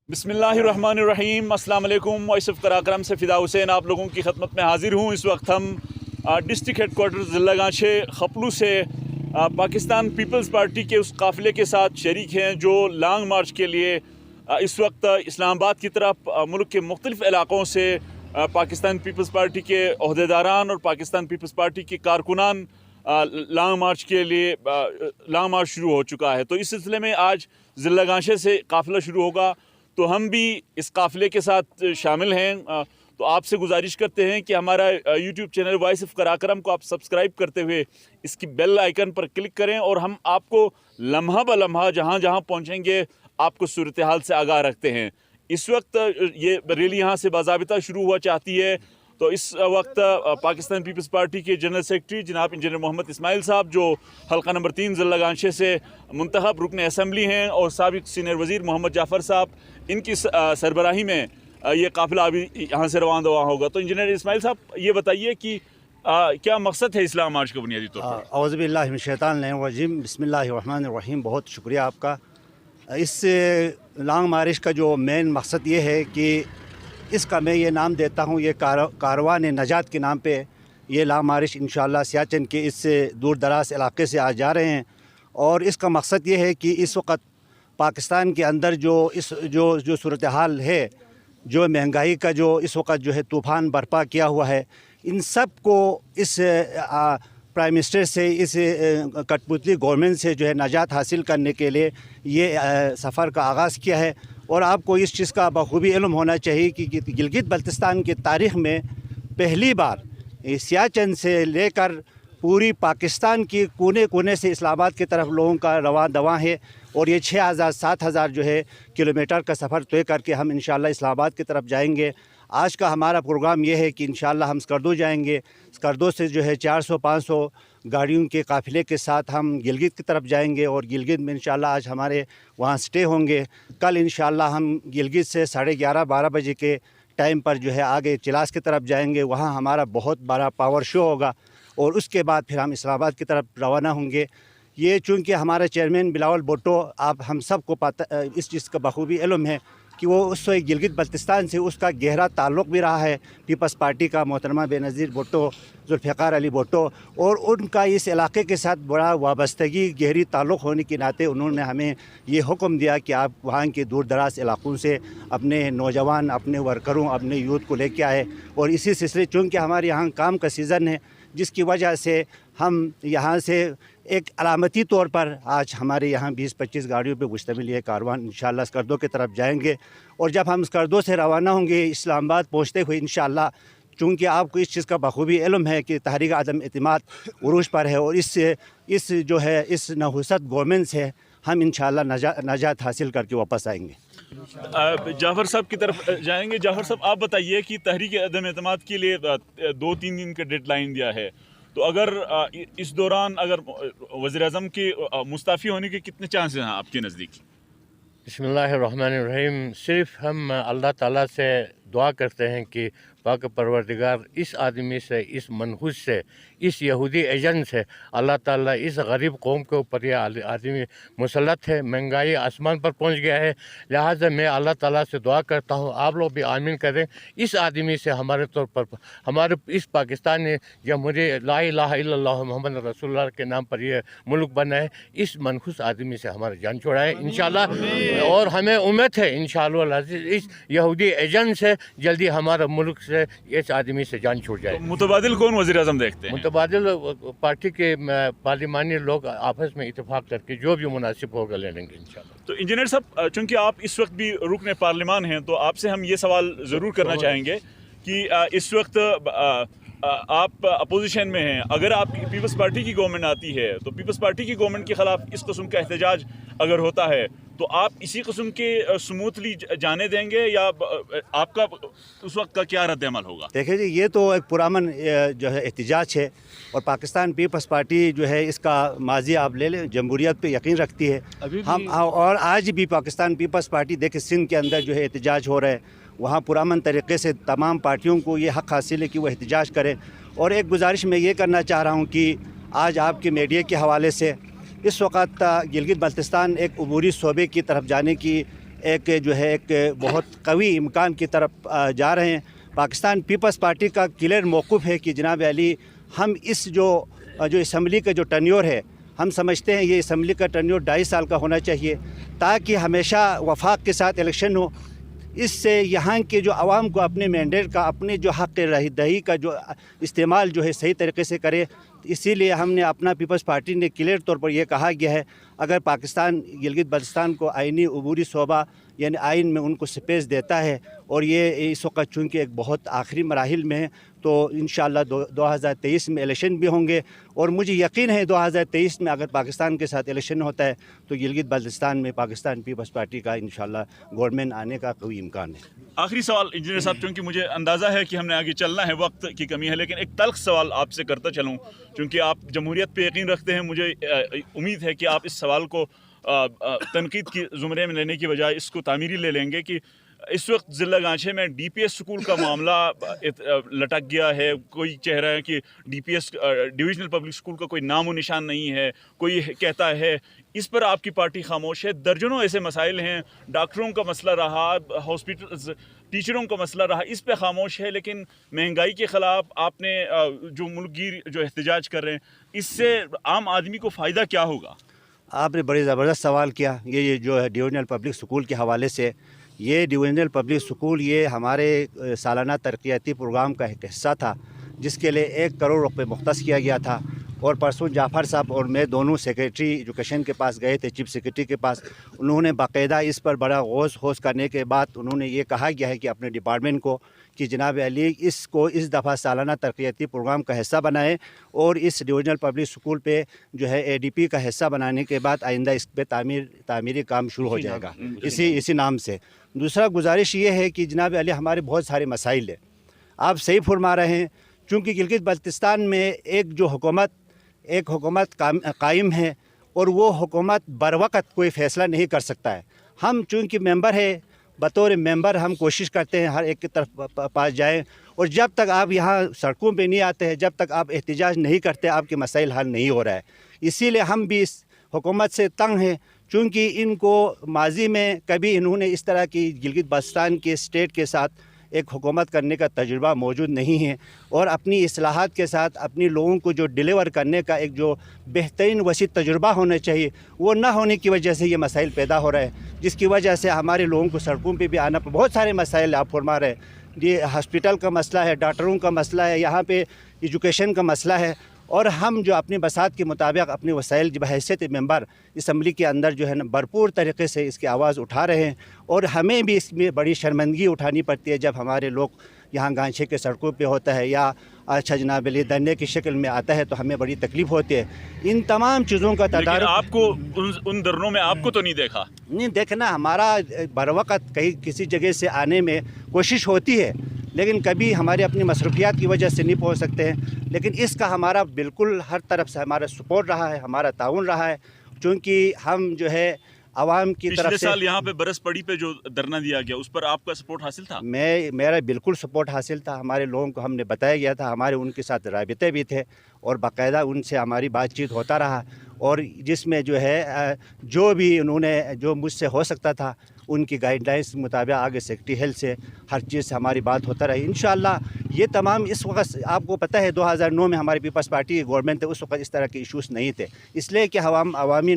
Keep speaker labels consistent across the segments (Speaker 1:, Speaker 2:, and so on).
Speaker 1: बिस्मिल्लाहिर्रहमानिर्रहीम। अस्सलाम वालेकुम। वॉइस ऑफ कराकरम से फ़िदा हुसैन आप लोगों की खदमत में हाज़िर हूँ। इस वक्त हम डिस्ट्रिक्ट हेडकोार्टर ज़िला गांचे खपलू से पाकिस्तान पीपल्स पार्टी के उस काफ़िले के साथ शरीक हैं जो लॉन्ग मार्च के लिए इस वक्त इस्लामाबाद की तरफ मुल्क के मुख्तलिफ़ इलाक़ों से पाकिस्तान पीपल्स पार्टी के अहदेदारान और पाकिस्तान पीपल्स पार्टी के कारकुनान लॉन्ग मार्च के लिए लॉन्ग मार्च शुरू हो चुका है। तो इस सिलसिले में आज ज़िला गांचे से काफ़िला शुरू होगा, तो हम भी इस काफ़िले के साथ शामिल हैं। तो आपसे गुजारिश करते हैं कि हमारा YouTube channel voice of Karakoram को आप सब्सक्राइब करते हुए इसकी बेल आइकन पर क्लिक करें और हम आपको लम्हा ब लम्हा जहाँ जहाँ पहुँचेंगे आपको सूरत हाल से आगाह रखते हैं। इस वक्त ये रैली यहाँ से बाज़ाबिता शुरू हुआ चाहती है, तो इस वक्त पाकिस्तान पीपल्स पार्टी के जनरल सेक्रेटरी जनाब इंजीनियर मोहम्मद इस्माइल साहब जो हल्का नंबर 3 ज़िला गांचे से मुंतखब रुकन असम्बली हैं और साबिक़ सीनियर वज़ीर मोहम्मद जाफ़र साहब, इनकी सरबराही में ये काफ़िला अभी यहाँ से रवाना होगा। तो इंजीनियर इस्माइल साहब ये बताइए कि क्या मकसद है इस्लाम मार्च का बुनियादी तौर पर?
Speaker 2: औज़ु बिल्लाहि मिनश शैतानिर रजीम, बिस्मिल्लाहिर्रहमानिर्रहीम। बहुत शुक्रिया आपका। इस लॉन्ग मार्च का जो मेन मकसद ये है कि इसका मैं ये नाम देता हूँ, ये कारवान नजात के नाम पे ये लॉन्ग मार्च इंशाअल्लाह सियाचिन के इस दूर दराज इलाके से आज जा रहे हैं। और इसका मकसद ये है कि इस वक्त पाकिस्तान के अंदर जो सूरत हाल है, जो महंगाई का जो इस वक्त जो है तूफ़ान बर्पा किया हुआ है, इन सब को इस प्राइम मिनिस्टर से, इस कठपुतली गवर्नमेंट से जो है नजात हासिल करने के लिए ये सफ़र का आगाज़ किया है। और आपको इस चीज़ का बखूबी इल्म होना चाहिए कि गिलगित बल्तिस्तान की तारीख़ में पहली बार सियाचिन से लेकर पूरी पाकिस्तान की कोने कोने से इस्लामाबाद की तरफ लोगों का रवां दवां है। और ये 6,000-7,000 जो है किलोमीटर का सफ़र तय करके हम इंशाअल्लाह इस्लामाबाद की तरफ जाएंगे। आज का हमारा प्रोग्राम ये है कि इंशाअल्लाह हम स्कर्दो जाएंगे। स्कर्दो से जो है 400-500 गाड़ियों के काफ़िले के साथ हम गिलगित की तरफ जाएंगे और गिलगित में इंशाअल्लाह आज हमारे वहाँ स्टे होंगे। कल इंशाअल्लाह हम गिलगित से 11:30-12 बजे के टाइम पर जो है आगे चिलास की तरफ जाएंगे। वहाँ हमारा बहुत बड़ा पावर शो होगा और उसके बाद फिर हम इस्लामाबाद की तरफ रवाना होंगे। ये चूँकि हमारा चेयरमैन बिलावल भुट्टो, आप हम सब को पता इस चीज़ का बखूबी इल्म है कि वो उस गिलगित बल्तिस्तान से उसका गहरा ताल्लुक़ भी रहा है पीपल्स पार्टी का, मोहतरमा बेनज़ीर भुट्टो, जुल्फ़िकार अली भुट्टो, और उनका इस इलाके के साथ बड़ा वाबस्तगी गहरी ताल्लुक़ होने के नाते उन्होंने हमें ये हुक्म दिया कि आप वहाँ के दूर दराज इलाक़ों से अपने नौजवान, अपने वर्करों, अपने यूथ को लेके आए। और इसी सिलसिले चूँकि हमारे यहाँ काम का सीज़न है, जिसकी वजह से हम यहाँ से एक अलामती तौर पर आज हमारे यहाँ 20-25 गाड़ियों पे मुश्तमिल ये कारवान इंशाअल्लाह स्कर्दो की तरफ जाएंगे। और जब हम स्कर्दो से रवाना होंगे इस्लामाबाद पहुँचते हुए इंशाअल्लाह, चूँकि आपको इस चीज़ का बखूबी इल्म है कि तहरीक आदम एतमाद उरूज पर है और इस जो है इस नहुसत गवर्नमेंट से हम इंशाअल्लाह नजात हासिल करके वापस आएंगे।
Speaker 1: जाफ़र साहब की तरफ जाएंगे। जाफ़र साहब आप बताइए कि तहरीक आदम एतमाद के लिए 2-3 दिन का डेडलाइन दिया है, तो अगर इस दौरान अगर वज़ीर-ए-आज़म के मुस्ताफ़ी होने के कितने चांसेस हैं आपके नज़दीक?
Speaker 3: बिस्मिल्लाहिर्रहमानिर्रहीम। सिर्फ हम अल्लाह ताला से दुआ करते हैं कि पाक परवरदिगार इस आदमी से, इस मनहूस से, इस यहूदी एजेंट से अल्लाह ताला इस गरीब कौम के ऊपर यह आदमी मुसल्लत है। महंगाई आसमान पर पहुंच गया है, लिहाजा मैं अल्लाह ताला से दुआ करता हूं, आप लोग भी आमीन करें। इस आदमी से हमारे तौर पर हमारे इस पाकिस्तान जमहूरियत ला इलाहा इल्लल्लाह मुहम्मद रसूलुल्लाह के नाम पर यह मुल्क बना है, इस मनहूस आदमी से हमारा जान छुड़ाए इंशाअल्लाह। और हमें उम्मीद है इंशाअल्लाह इस यहूदी एजेंट से जल्दी हमारा मुल्क से इस आदमी से जान छूट जाए।
Speaker 1: तो मुतबादिल कौन वज़ीर-ए-आज़म देखते हैं?
Speaker 3: मुतबादिल पार्टी के पार्लिमानी लोग आपस में इत्तेफाक करके जो भी मुनासिब होगा ले लेंगे इंशाअल्लाह।
Speaker 1: तो इंजीनियर साहब, चूँकि आप इस वक्त भी रुकन पार्लिमान हैं, तो आपसे हम ये सवाल ज़रूर करना चाहेंगे कि इस वक्त आप अपोजिशन में हैं। अगर आप पीपल्स पार्टी की गवर्नमेंट आती है तो पीपल्स पार्टी की गवर्नमेंट के ख़िलाफ़ इस किस्म का एहतजाज अगर होता है तो आप इसी किस्म के स्मूथली जाने देंगे या आपका उस वक्त का क्या रद्द अमल होगा?
Speaker 2: देखिए जी, ये तो एक पुरामन जो है एहतजाज है और पाकिस्तान पीपल्स पार्टी जो है इसका माजी आप ले लें, जमहूरियत पे यकीन रखती है। हम और आज भी पाकिस्तान पीपल्स पार्टी देखिए सिंध के अंदर जो है एहतजाज हो रहा है, वहाँ पुरामन तरीक़े से तमाम पार्टियों को ये हक़ हासिल है कि वो एहतजाज करें। और एक गुजारिश मैं ये करना चाह रहा हूँ कि आज आपके मीडिया के हवाले से इस वक्त गिलगित बल्तिस्तान एक अबूरी शोबे की तरफ जाने की ایک جو ہے ایک بہت قوی امکان کی طرف جا رہے ہیں۔ پاکستان پیپلز پارٹی کا کلیئر موقف ہے کہ جناب علی ہم اس جو اسمبلی کا جو ٹرنیور ہے، ہم سمجھتے ہیں یہ اسمبلی کا ٹرنیور 2.5 سال کا ہونا چاہیے تاکہ ہمیشہ وفاق کے ساتھ الیکشن ہو۔ اس سے یہاں کے جو عوام کو اپنے مینڈیٹ کا، اپنے جو حق رہی دہی کا جو استعمال جو ہے صحیح طریقے سے کرے۔ اسی لیے ہم نے اپنا پیپلز پارٹی نے کلیئر طور پر یہ کہا گیا ہے، اگر پاکستان گلگت بلتستان کو آئینی عبوری صوبہ یعنی آئین میں ان کو سپیس دیتا ہے، اور یہ اس وقت چونکہ ایک بہت آخری مراحل میں ہے، تو انشاءاللہ 2023 میں الیکشن بھی ہوں گے، اور مجھے یقین ہے 2023 میں اگر پاکستان کے ساتھ الیکشن ہوتا ہے تو گلگت بلتستان میں پاکستان پیپلز پارٹی کا انشاءاللہ گورنمنٹ آنے کا قوی امکان ہے۔
Speaker 1: آخری سوال انجینئر صاحب، چونکہ مجھے اندازہ ہے کہ ہم نے آگے چلنا ہے، وقت کی کمی ہے، لیکن ایک تلخ سوال آپ سے کرتا چلوں، چونکہ آپ جمہوریت پہ یقین رکھتے ہیں، مجھے امید ہے کہ آپ اس سوال کو تنقید کی زمرے میں لینے کی بجائے اس کو تعمیری لے لیں گے کہ اس وقت ضلع گانچھے میں ڈی پی ایس سکول کا معاملہ لٹک گیا ہے۔ کوئی کہہ رہا ہے کہ D P S divisional public school کا کوئی نام و نشان نہیں ہے، کوئی کہتا ہے اس پر آپ کی پارٹی خاموش ہے۔ درجنوں ایسے مسائل ہیں، ڈاکٹروں کا مسئلہ رہا، ہاسپٹل ٹیچروں کا مسئلہ رہا، اس پہ خاموش ہے، لیکن مہنگائی کے خلاف آپ نے جو ملک گیر جو احتجاج کر رہے ہیں، اس سے عام آدمی کو فائدہ کیا ہوگا؟
Speaker 2: آپ نے بڑی زبردست سوال کیا۔ یہ جو ہے ڈویژنل پبلک سکول کے حوالے سے، یہ ڈویژنل پبلک سکول یہ ہمارے سالانہ ترقیاتی پروگرام کا ایک حصہ تھا، جس کے لیے 1 کروڑ روپے مختص کیا گیا تھا، اور پرسوں جعفر صاحب اور میں دونوں سیکریٹری ایجوکیشن کے پاس گئے تھے، چیف سیکریٹری کے پاس۔ انہوں نے باقاعدہ اس پر بڑا غوث خوض کرنے کے بعد انہوں نے یہ کہا گیا ہے کہ اپنے ڈپارٹمنٹ کو کہ جناب علی اس کو اس دفعہ سالانہ ترقیاتی پروگرام کا حصہ بنائیں، اور اس ڈویژنل پبلک سکول پہ جو ہے اے ڈی پی کا حصہ بنانے کے بعد آئندہ اس پہ تعمیری کام شروع ہو جائے گا اسی نام سے۔ دوسرا گزارش یہ ہے کہ جناب علی ہمارے بہت سارے مسائل ہیں، آپ صحیح فرما رہے ہیں، چونکہ گلگت بلتستان میں ایک حکومت قائم ہے، اور وہ حکومت بر وقت کوئی فیصلہ نہیں کر سکتا ہے۔ ہم چونکہ ممبر ہے، بطور ممبر ہم کوشش کرتے ہیں ہر ایک کی طرف پاس جائیں، اور جب تک آپ یہاں سڑکوں پہ نہیں آتے ہیں، جب تک آپ احتجاج نہیں کرتے، آپ کے مسائل حل نہیں ہو رہا ہے۔ اسی لیے ہم بھی اس حکومت سے تنگ ہیں، چونکہ ان کو ماضی میں کبھی انہوں نے اس طرح کی گلگت بلتستان کے اسٹیٹ کے ساتھ ایک حکومت کرنے کا تجربہ موجود نہیں ہے، اور اپنی اصلاحات کے ساتھ اپنی لوگوں کو جو ڈیلیور کرنے کا ایک جو بہترین وسیع تجربہ ہونا چاہیے، وہ نہ ہونے کی وجہ سے یہ مسائل پیدا ہو رہے ہیں، جس کی وجہ سے ہمارے لوگوں کو سڑکوں پہ بھی آنا بہت سارے مسائل آپ فرما رہے ہیں۔ یہ ہاسپٹل کا مسئلہ ہے، ڈاکٹروں کا مسئلہ ہے، یہاں پہ ایجوکیشن کا مسئلہ ہے، اور ہم جو اپنی بساط کے مطابق اپنے وسائل بحیثیت ممبر اسمبلی کے اندر جو ہے نا بھرپور طریقے سے اس کی آواز اٹھا رہے ہیں، اور ہمیں بھی اس میں بڑی شرمندگی اٹھانی پڑتی ہے جب ہمارے لوگ یہاں گانچھے کے سڑکوں پہ ہوتا ہے یا اچھا جناب علی دھرنے کی شکل میں آتا ہے، تو ہمیں بڑی تکلیف ہوتی ہے۔ ان تمام چیزوں کا تدارک
Speaker 1: آپ کو ان دھرنوں میں آپ کو تو نہیں دیکھا؟
Speaker 2: نہیں دیکھنا، ہمارا بر وقت کہیں کسی جگہ سے آنے میں کوشش ہوتی ہے، لیکن کبھی ہماری اپنی مصروفیات کی وجہ سے نہیں پہنچ سکتے ہیں، لیکن اس کا ہمارا بالکل ہر طرف سے ہمارا سپورٹ رہا ہے، ہمارا تعاون رہا ہے، چونکہ ہم جو ہے عوام کی طرف سے
Speaker 1: پچھلے سال یہاں پہ برس پڑی پہ جو دھرنا دیا گیا، اس پر آپ کا سپورٹ حاصل تھا؟
Speaker 2: میرا بالکل سپورٹ حاصل تھا۔ ہمارے لوگوں کو ہم نے بتایا گیا تھا، ہمارے ان کے ساتھ رابطے بھی تھے، اور باقاعدہ ان سے ہماری بات چیت ہوتا رہا، اور جس میں جو ہے جو بھی انہوں نے جو مجھ سے ہو سکتا تھا ان کی گائیڈ لائنس کے مطابق آگے سیکرٹری ہیلتھ سے ہر چیز سے ہماری بات ہوتا رہی۔ انشاءاللہ یہ تمام اس وقت آپ کو پتہ ہے 2009 میں ہماری پیپلز پارٹی کی گورنمنٹ تھے، اس وقت اس طرح کے ایشوز نہیں تھے، اس لیے کہ عوامی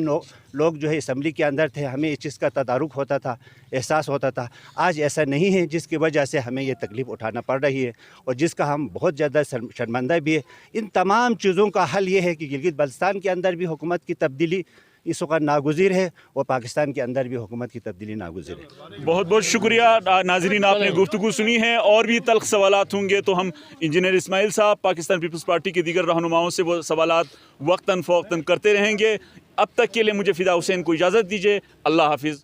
Speaker 2: لوگ جو ہے اسمبلی کے اندر تھے، ہمیں اس چیز کا تدارک ہوتا تھا، احساس ہوتا تھا۔ آج ایسا نہیں ہے، جس کی وجہ سے ہمیں یہ تکلیف اٹھانا پڑ رہی ہے، اور جس کا ہم بہت زیادہ شرمندہ بھی ہے۔ ان تمام چیزوں کا حل یہ ہے کہ گلگت بلتستان کے اندر بھی حکومت کی تبدیلی اس وقت ناگزیر ہے، اور پاکستان کے اندر بھی حکومت کی تبدیلی ناگزیر ہے۔
Speaker 1: بہت بہت شکریہ ناظرین، آپ نے گفتگو سنی ہے، اور بھی تلخ سوالات ہوں گے تو ہم انجینئر اسماعیل صاحب، پاکستان پیپلز پارٹی کے دیگر رہنماؤں سے وہ سوالات وقتاً فوقتاً کرتے رہیں گے۔ اب تک کے لیے مجھے فدا حسین کو اجازت دیجیے، اللہ حافظ۔